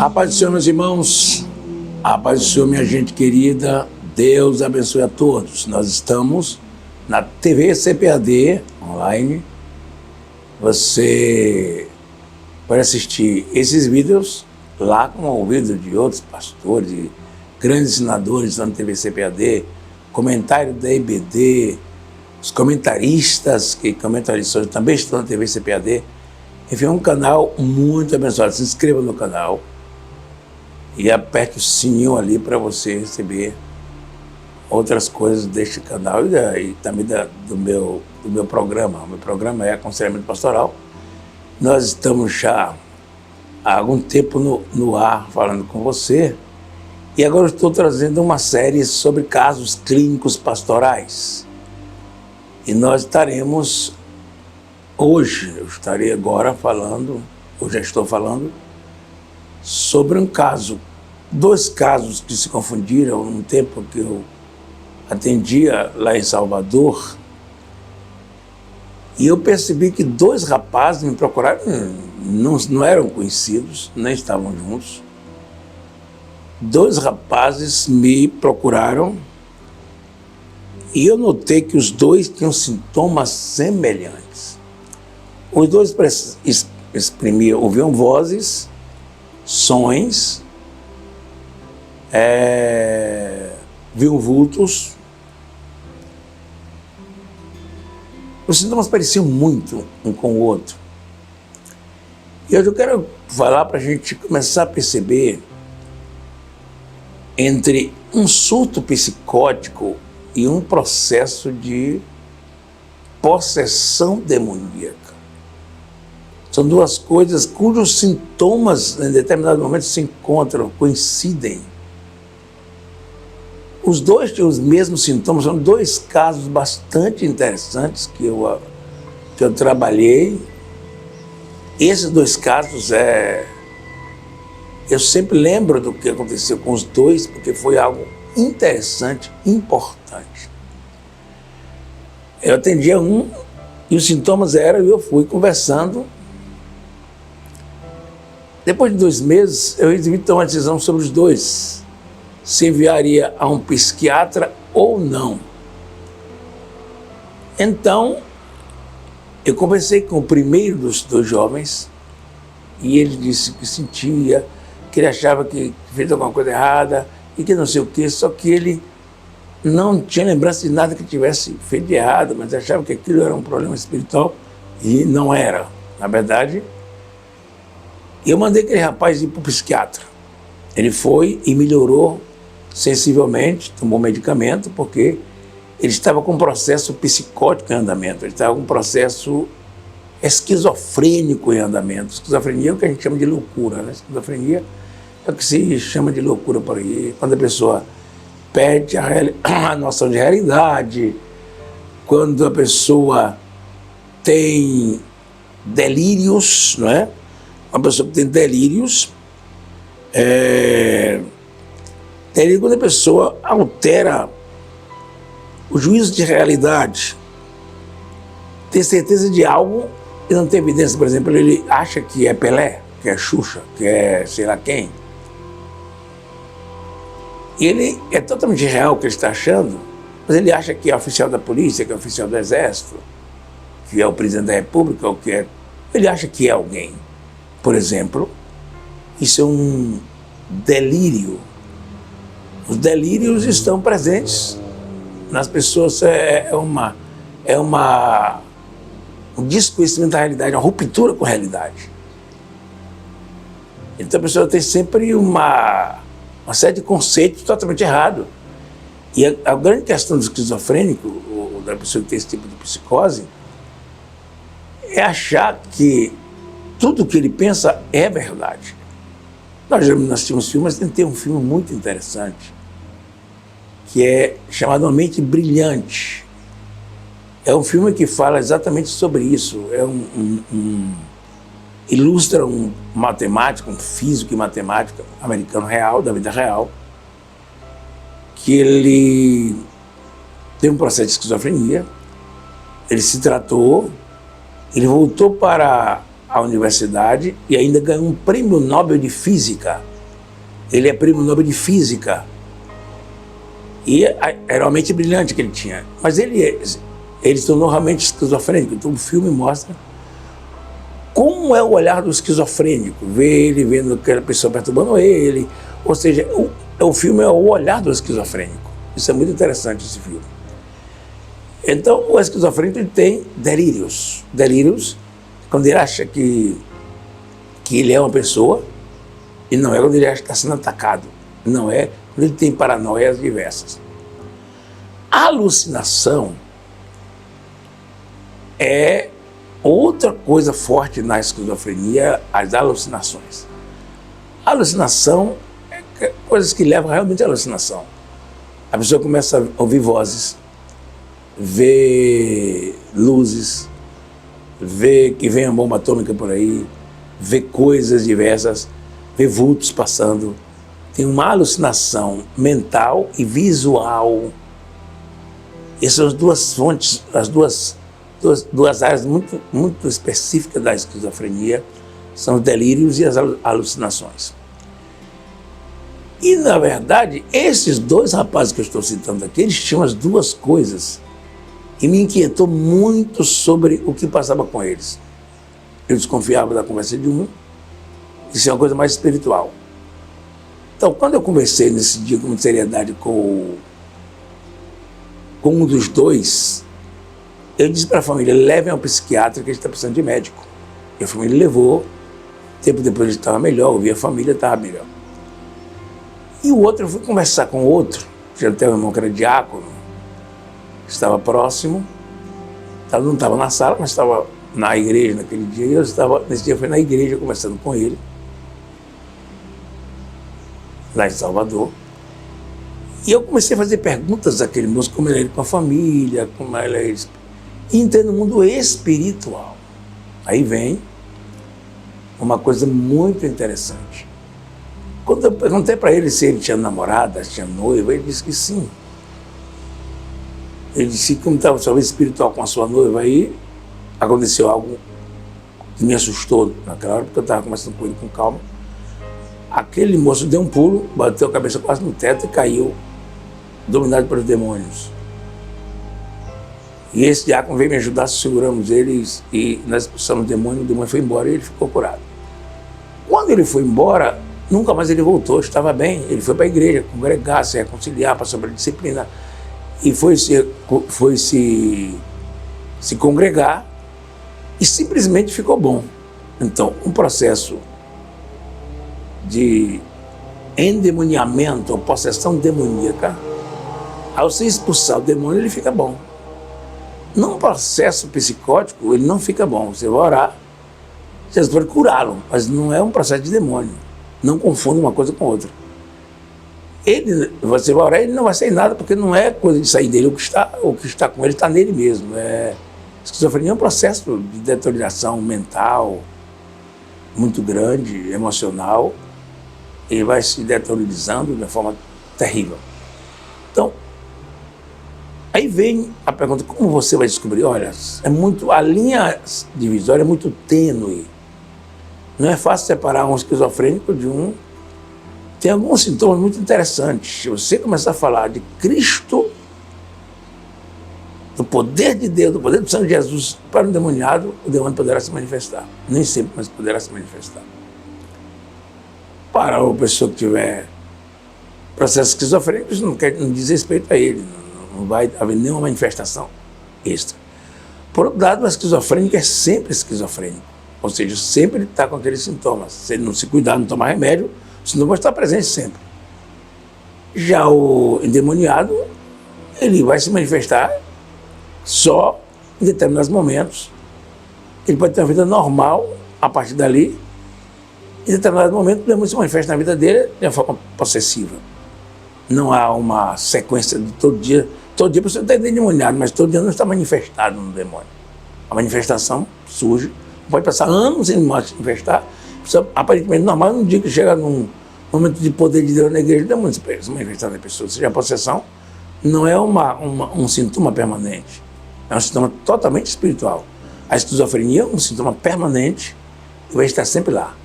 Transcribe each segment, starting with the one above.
A paz do Senhor, meus irmãos, a paz do Senhor, minha gente querida, Deus abençoe a todos. Nós estamos na TV CPAD online. Você pode assistir esses vídeos lá com o vídeo de outros pastores, de grandes ensinadores da TV CPAD, comentário da IBD, os comentaristas que comentam a lição também estão na TV CPAD. Enfim, é um canal muito abençoado. Se inscreva no canal e aperte o sininho ali para você receber outras coisas deste canal e também do meu programa. O meu programa é Aconselhamento Pastoral. Nós estamos já há algum tempo no ar falando com você e agora estou trazendo uma série sobre casos clínicos pastorais. E nós estaremos hoje, eu estarei agora falando, eu já estou falando, sobre um caso, dois casos que se confundiram num tempo que eu atendia lá em Salvador, e eu percebi que dois rapazes me procuraram, não eram conhecidos, nem estavam juntos. Dois rapazes me procuraram e eu notei que os dois tinham sintomas semelhantes. Os dois ouviam vozes, sons, viam vultos. Os sintomas pareciam muito um com o outro. E hoje eu quero falar para a gente começar a perceber entre um surto psicótico e um processo de possessão demoníaca. São duas coisas cujos sintomas, em determinado momento, se encontram, coincidem. Os dois têm os mesmos sintomas, são dois casos bastante interessantes que eu trabalhei. Esses dois casos, eu sempre lembro do que aconteceu com os dois, porque foi algo interessante, importante. Eu atendia um e os sintomas eram, e eu fui conversando. Depois de 2 meses, eu resolvi tomar uma decisão sobre os dois, se enviaria a um psiquiatra ou não. Então, eu conversei com o primeiro dos dois jovens e ele disse que sentia, que ele achava que fez alguma coisa errada e que não sei o quê, só que ele não tinha lembrança de nada que tivesse feito de errado, mas achava que aquilo era um problema espiritual e não era, na verdade. E eu mandei aquele rapaz ir para o psiquiatra. Ele foi e melhorou sensivelmente, tomou medicamento, porque ele estava com um processo psicótico em andamento, ele estava com um processo esquizofrênico em andamento. Esquizofrenia é o que a gente chama de loucura, né? Esquizofrenia é o que se chama de loucura por aí, quando a pessoa perde a noção de realidade, quando a pessoa tem delírios, não é? Uma pessoa que tem delírios, delírio quando a pessoa altera o juízo de realidade, tem certeza de algo e não tem evidência. Por exemplo, ele acha que é Pelé, que é Xuxa, que é sei lá quem. E ele é totalmente real o que ele está achando, mas ele acha que é oficial da polícia, que é oficial do exército, que é o presidente da república, ou que é... Ele acha que é alguém. Por exemplo, isso é um delírio. Os delírios estão presentes nas pessoas, um desconhecimento da realidade, uma ruptura com a realidade. Então a pessoa tem sempre uma série de conceitos totalmente errados. E a grande questão do esquizofrênico, ou da pessoa que tem esse tipo de psicose, é achar que tudo que ele pensa é verdade. Nós já assistimos filmes, mas tem um filme muito interessante, que é chamado Uma Mente Brilhante. É um filme que fala exatamente sobre isso. Ilustra um matemático, um físico e matemático americano real, da vida real, que ele tem um processo de esquizofrenia, ele se tratou, ele voltou para a universidade e ainda ganhou um prêmio Nobel de Física Ele é prêmio Nobel de Física. E era uma mente brilhante que ele tinha. Mas ele se tornou realmente esquizofrênico. Então o filme mostra como é o olhar do esquizofrênico. Ver ele vendo aquela pessoa perturbando ele. Ou seja, o filme é o olhar do esquizofrênico. Isso é muito interessante, esse filme. Então, o esquizofrênico ele tem delírios. Delírios, quando ele acha que ele é uma pessoa, e não é quando ele acha que está sendo atacado. Não é quando ele tem paranoias diversas. A alucinação é outra coisa forte na esquizofrenia, as alucinações. A alucinação é coisas que levam realmente à alucinação. A pessoa começa a ouvir vozes, ver luzes, ver que vem a bomba atômica por aí, ver coisas diversas, ver vultos passando. Tem uma alucinação mental e visual. Essas são as duas fontes, as duas áreas muito específicas da esquizofrenia, são os delírios e as alucinações. E, na verdade, esses dois rapazes que eu estou citando aqui, eles tinham as duas coisas e me inquietou muito sobre o que passava com eles. Eu desconfiava da conversa de um, isso é uma coisa mais espiritual. Então, quando eu conversei nesse dia com seriedade com um dos dois, eu disse para a família, levem ao psiquiatra que ele está precisando de médico. E a família levou, tempo depois ele estava melhor, eu vi a família, estava melhor. E o outro, eu fui conversar com o outro, já até um irmão que era diácono, estava próximo, não estava na sala, mas estava na igreja naquele dia, e nesse dia eu fui na igreja conversando com ele, lá em Salvador, e eu comecei a fazer perguntas àquele moço, como ele era com a família, como ele era, e entrei no mundo espiritual. Aí vem uma coisa muito interessante. Quando eu perguntei para ele se ele tinha namorada, se tinha noiva, ele disse que sim. Ele disse que como estava sua vida espiritual com a sua noiva, aí aconteceu algo que me assustou naquela hora, porque eu estava conversando com ele com calma. Aquele moço deu um pulo, bateu a cabeça quase no teto e caiu, dominado pelos demônios. E esse diácono veio me ajudar, seguramos ele e nós expulsamos o demônio foi embora e ele ficou curado. Quando ele foi embora, nunca mais ele voltou, estava bem. Ele foi para a igreja, congregar, se reconciliar, passou pela disciplina e foi se congregar e simplesmente ficou bom. Então, um processo de endemoniamento ou possessão demoníaca, ao se expulsar o demônio, ele fica bom. Num processo psicótico, ele não fica bom. Você vai orar, você pode curá-lo, mas não é um processo de demônio. Não confunda uma coisa com outra. Você vai orar, ele não vai sair nada, porque não é coisa de sair dele. O que está com ele está nele mesmo. Esquizofrenia é um processo de deterioração mental muito grande, emocional, e vai se deteriorando de uma forma terrível. Então, aí vem a pergunta, como você vai descobrir? Olha, a linha divisória é muito tênue. Não é fácil separar um esquizofrênico de um. Tem alguns sintomas muito interessantes. Se você começar a falar de Cristo, do poder de Deus, do poder do sangue de Jesus para o demoniado, o demônio poderá se manifestar. Nem sempre, mas poderá se manifestar. Para a pessoa que tiver processos esquizofrênicos, não diz respeito a ele. Não vai haver nenhuma manifestação extra. Por outro lado, o esquizofrênico é sempre esquizofrênico. Ou seja, sempre está com aqueles sintomas. Se ele não se cuidar, não tomar remédio, o sintoma está presente sempre. Já o endemoniado, ele vai se manifestar só em determinados momentos. Ele pode ter uma vida normal a partir dali. Em determinados momentos, o demônio se manifesta na vida dele de uma forma possessiva. Não há uma sequência de todo dia. Todo dia você está endemoniado, mas todo dia não está manifestado no demônio. A manifestação surge, pode passar anos sem manifestar, aparentemente normal, num dia que chega num momento de poder de Deus na igreja, o demônio se manifestar na pessoa. Ou seja, a possessão não é um sintoma permanente, é um sintoma totalmente espiritual. A esquizofrenia é um sintoma permanente e vai estar sempre lá.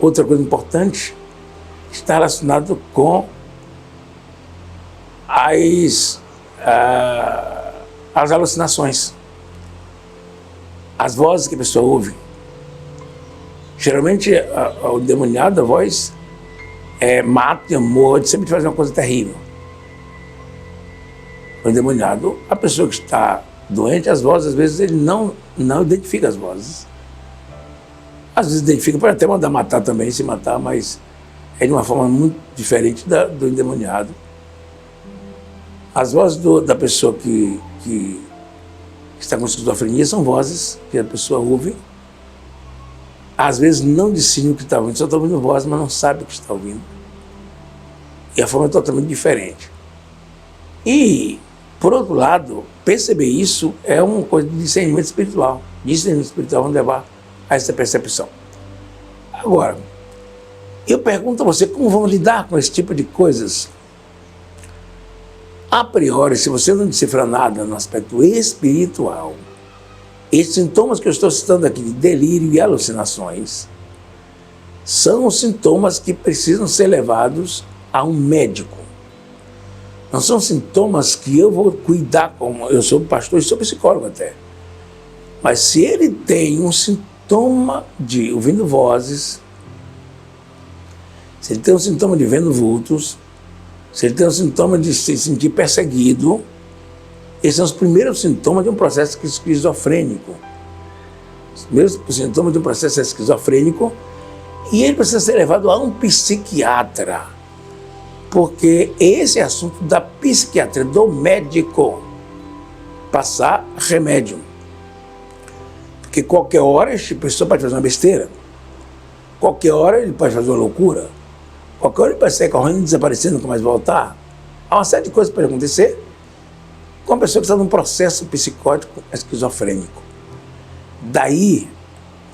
outra coisa importante está relacionado com as alucinações, as vozes que a pessoa ouve. Geralmente, o demoniado, a voz mata, morre, sempre faz uma coisa terrível. O endemoniado, a pessoa que está doente, as vozes, às vezes, ele não identifica as vozes. Às vezes identifica, pode até mandar matar também, se matar, mas é de uma forma muito diferente do endemoniado. As vozes da pessoa que está com esquizofrenia são vozes que a pessoa ouve. Às vezes não discerne o que está ouvindo, só está ouvindo voz, mas não sabe o que está ouvindo. E a forma é totalmente diferente. E, por outro lado, perceber isso é uma coisa de discernimento espiritual. Discernimento espiritual vai levar a essa percepção. Agora, eu pergunto a você, como vamos lidar com esse tipo de coisas? A priori, se você não decifrar nada no aspecto espiritual, esses sintomas que eu estou citando aqui, de delírio e alucinações, são os sintomas que precisam ser levados a um médico. Não são sintomas que eu vou cuidar, como eu sou pastor e sou psicólogo até. Mas se ele tem um sintoma de ouvindo vozes, se ele tem um sintoma de vendo vultos, se ele tem um sintoma de se sentir perseguido, esses são os primeiros sintomas de um processo esquizofrênico. Os primeiros sintomas de um processo esquizofrênico, e ele precisa ser levado a um psiquiatra. Porque esse é assunto da psiquiatria, do médico, passar remédio. Porque qualquer hora a pessoa pode fazer uma besteira, qualquer hora ele pode fazer uma loucura, qualquer hora ele pode sair correndo e desaparecendo, nunca mais voltar. Há uma série de coisas que podem acontecer com uma pessoa que está num processo psicótico esquizofrênico. Daí,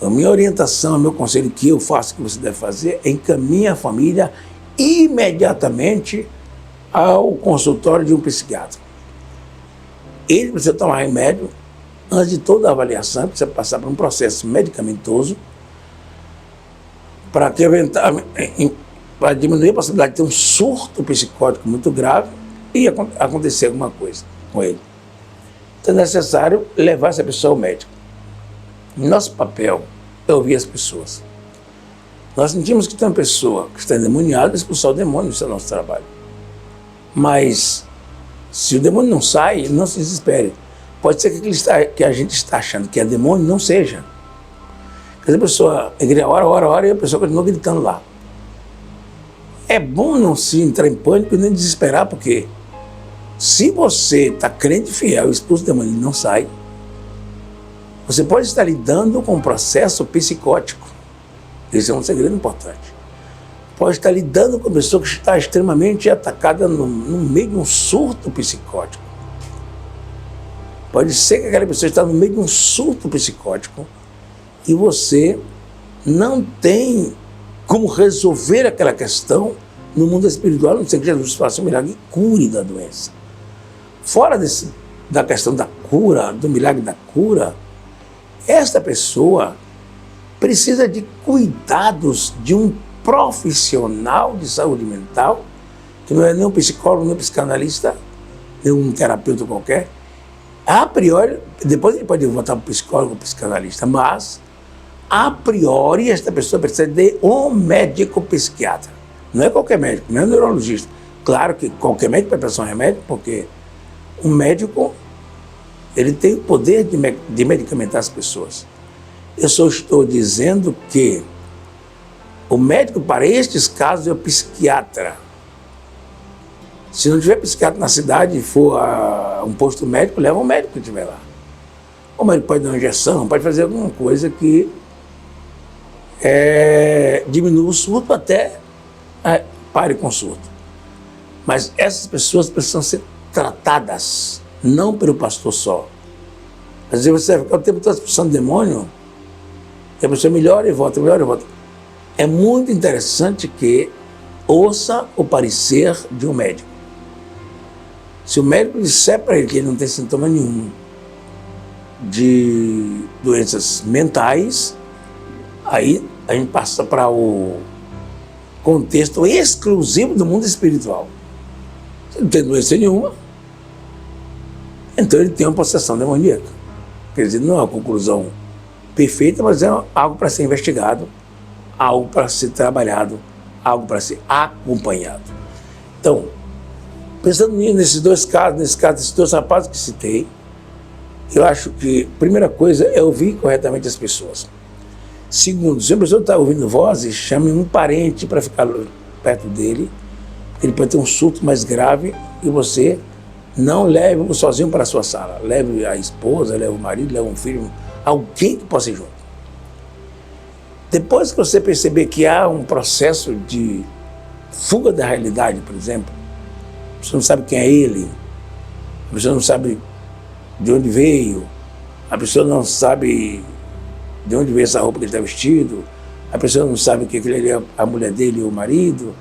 a minha orientação, o meu conselho que eu faço, que você deve fazer, é encaminhar a família imediatamente ao consultório de um psiquiatra. Ele precisa tomar remédio antes de toda a avaliação, precisa passar por um processo medicamentoso para diminuir a possibilidade de ter um surto psicótico muito grave e acontecer alguma coisa com ele. Então é necessário levar essa pessoa ao médico. Nosso papel é ouvir as pessoas. Nós sentimos que tem uma pessoa que está endemoniada, expulsar o demônio, isso é o nosso trabalho. Mas, se o demônio não sai, não se desespere. Pode ser que a gente está achando que é demônio, não seja. Porque a pessoa grita ora, e a pessoa continua gritando lá. É bom não se entrar em pânico e nem desesperar, porque se você está crente e fiel, expulsa o demônio e não sai, você pode estar lidando com um processo psicótico. Esse é um segredo importante. Pode estar lidando com uma pessoa que está extremamente atacada no meio de um surto psicótico. Pode ser que aquela pessoa está no meio de um surto psicótico e você não tem como resolver aquela questão no mundo espiritual, não sei que Jesus faça um milagre e cure da doença. Fora da questão da cura, do milagre da cura, esta pessoa precisa de cuidados de um profissional de saúde mental, que não é nem um psicólogo, nem um psicanalista, nem um terapeuta qualquer. A priori, depois ele pode voltar para o psicólogo ou psicanalista, mas a priori esta pessoa precisa de um médico psiquiatra. Não é qualquer médico, não é um neurologista. Claro que qualquer médico vai passar um remédio, porque um médico ele tem o poder de medicamentar as pessoas. Eu só estou dizendo que o médico para estes casos é o psiquiatra. Se não tiver psiquiatra na cidade e for a um posto médico, leva um médico que estiver lá. Ou ele pode dar uma injeção, pode fazer alguma coisa que diminua o surto até pare com o surto. Mas essas pessoas precisam ser tratadas, não pelo pastor só. Às vezes você vai ficar o tempo todo expulsando demônio, e a pessoa melhora e volta, melhora e volta. É muito interessante que ouça o parecer de um médico. Se o médico disser para ele que ele não tem sintoma nenhum de doenças mentais, aí a gente passa para o contexto exclusivo do mundo espiritual. Se não tem doença nenhuma, então ele tem uma possessão demoníaca. Quer dizer, não é uma conclusão perfeita, mas é algo para ser investigado, algo para ser trabalhado, algo para ser acompanhado. Então, pensando nesses dois casos, desses dois rapazes que citei, eu acho que a primeira coisa é ouvir corretamente as pessoas. Segundo, se a pessoa está ouvindo vozes, chame um parente para ficar perto dele. Ele pode ter um surto mais grave e você não leve-o sozinho para a sua sala. Leve a esposa, leve o marido, leve um filho, alguém que possa ir junto. Depois que você perceber que há um processo de fuga da realidade, por exemplo, você não sabe quem é ele, a pessoa não sabe de onde veio, a pessoa não sabe de onde veio essa roupa que ele está vestido, a pessoa não sabe que aquele é a mulher dele ou o marido.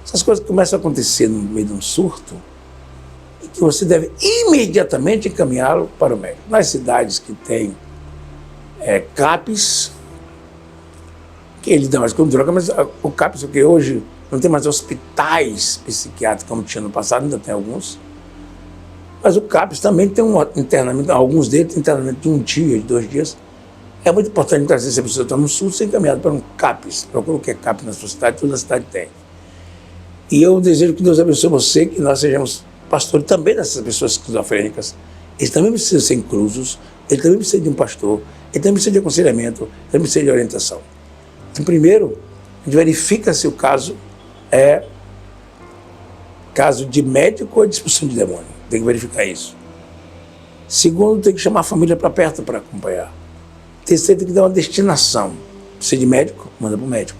Essas coisas começam a acontecer no meio de um surto e que você deve imediatamente encaminhá-lo para o médico. Nas cidades que tem CAPs, que ele dá mais com droga, mas o CAPs, porque hoje não tem mais hospitais psiquiátricos como tinha no passado, ainda tem alguns, mas o CAPs também tem um internamento, alguns deles têm internamento de 1 dia, de 2 dias. É muito importante trazer, se a pessoa está no surto, ser encaminhado para um CAPs. Procura o que é CAPs na sua cidade, toda a cidade tem. E eu desejo que Deus abençoe você, que nós sejamos pastores também dessas pessoas esquizofrênicas. Eles também precisam ser inclusos, eles também precisam de um pastor, eles também precisam de aconselhamento, eles também precisam de orientação. Então, primeiro, a gente verifica se o caso é caso de médico ou de expulsão de demônio. Tem que verificar isso. Segundo, tem que chamar a família para perto para acompanhar. Terceiro, tem que dar uma destinação. Se é de médico, manda para o médico.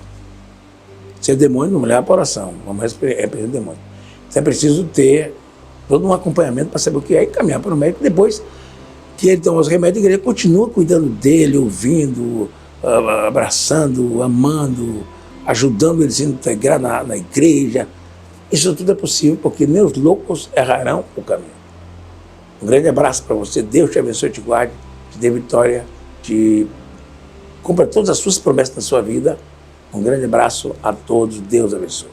Se é demônio, vamos levar para a oração. Vamos repreender o demônio. Então é preciso ter todo um acompanhamento para saber o que é e caminhar para o médico. Depois que ele toma os remédios, ele continua cuidando dele, ouvindo, abraçando, amando, ajudando ele a se integrar na igreja. Isso tudo é possível porque nem os loucos errarão o caminho. Um grande abraço para você. Deus te abençoe, te guarde, te dê vitória, te cumpra todas as suas promessas na sua vida. Um grande abraço a todos. Deus abençoe.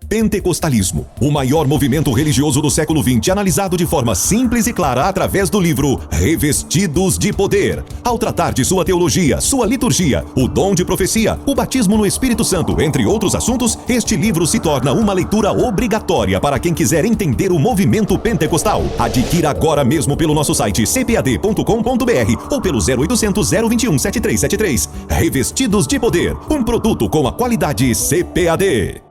Pentecostalismo, o maior movimento religioso do século XX, analisado de forma simples e clara através do livro Revestidos de Poder. Ao tratar de sua teologia, sua liturgia, o dom de profecia, o batismo no Espírito Santo, entre outros assuntos, este livro se torna uma leitura obrigatória para quem quiser entender o movimento pentecostal. Adquira agora mesmo pelo nosso site cpad.com.br ou pelo 0800 021 7373. Revestidos de Poder, um produto com a qualidade CPAD.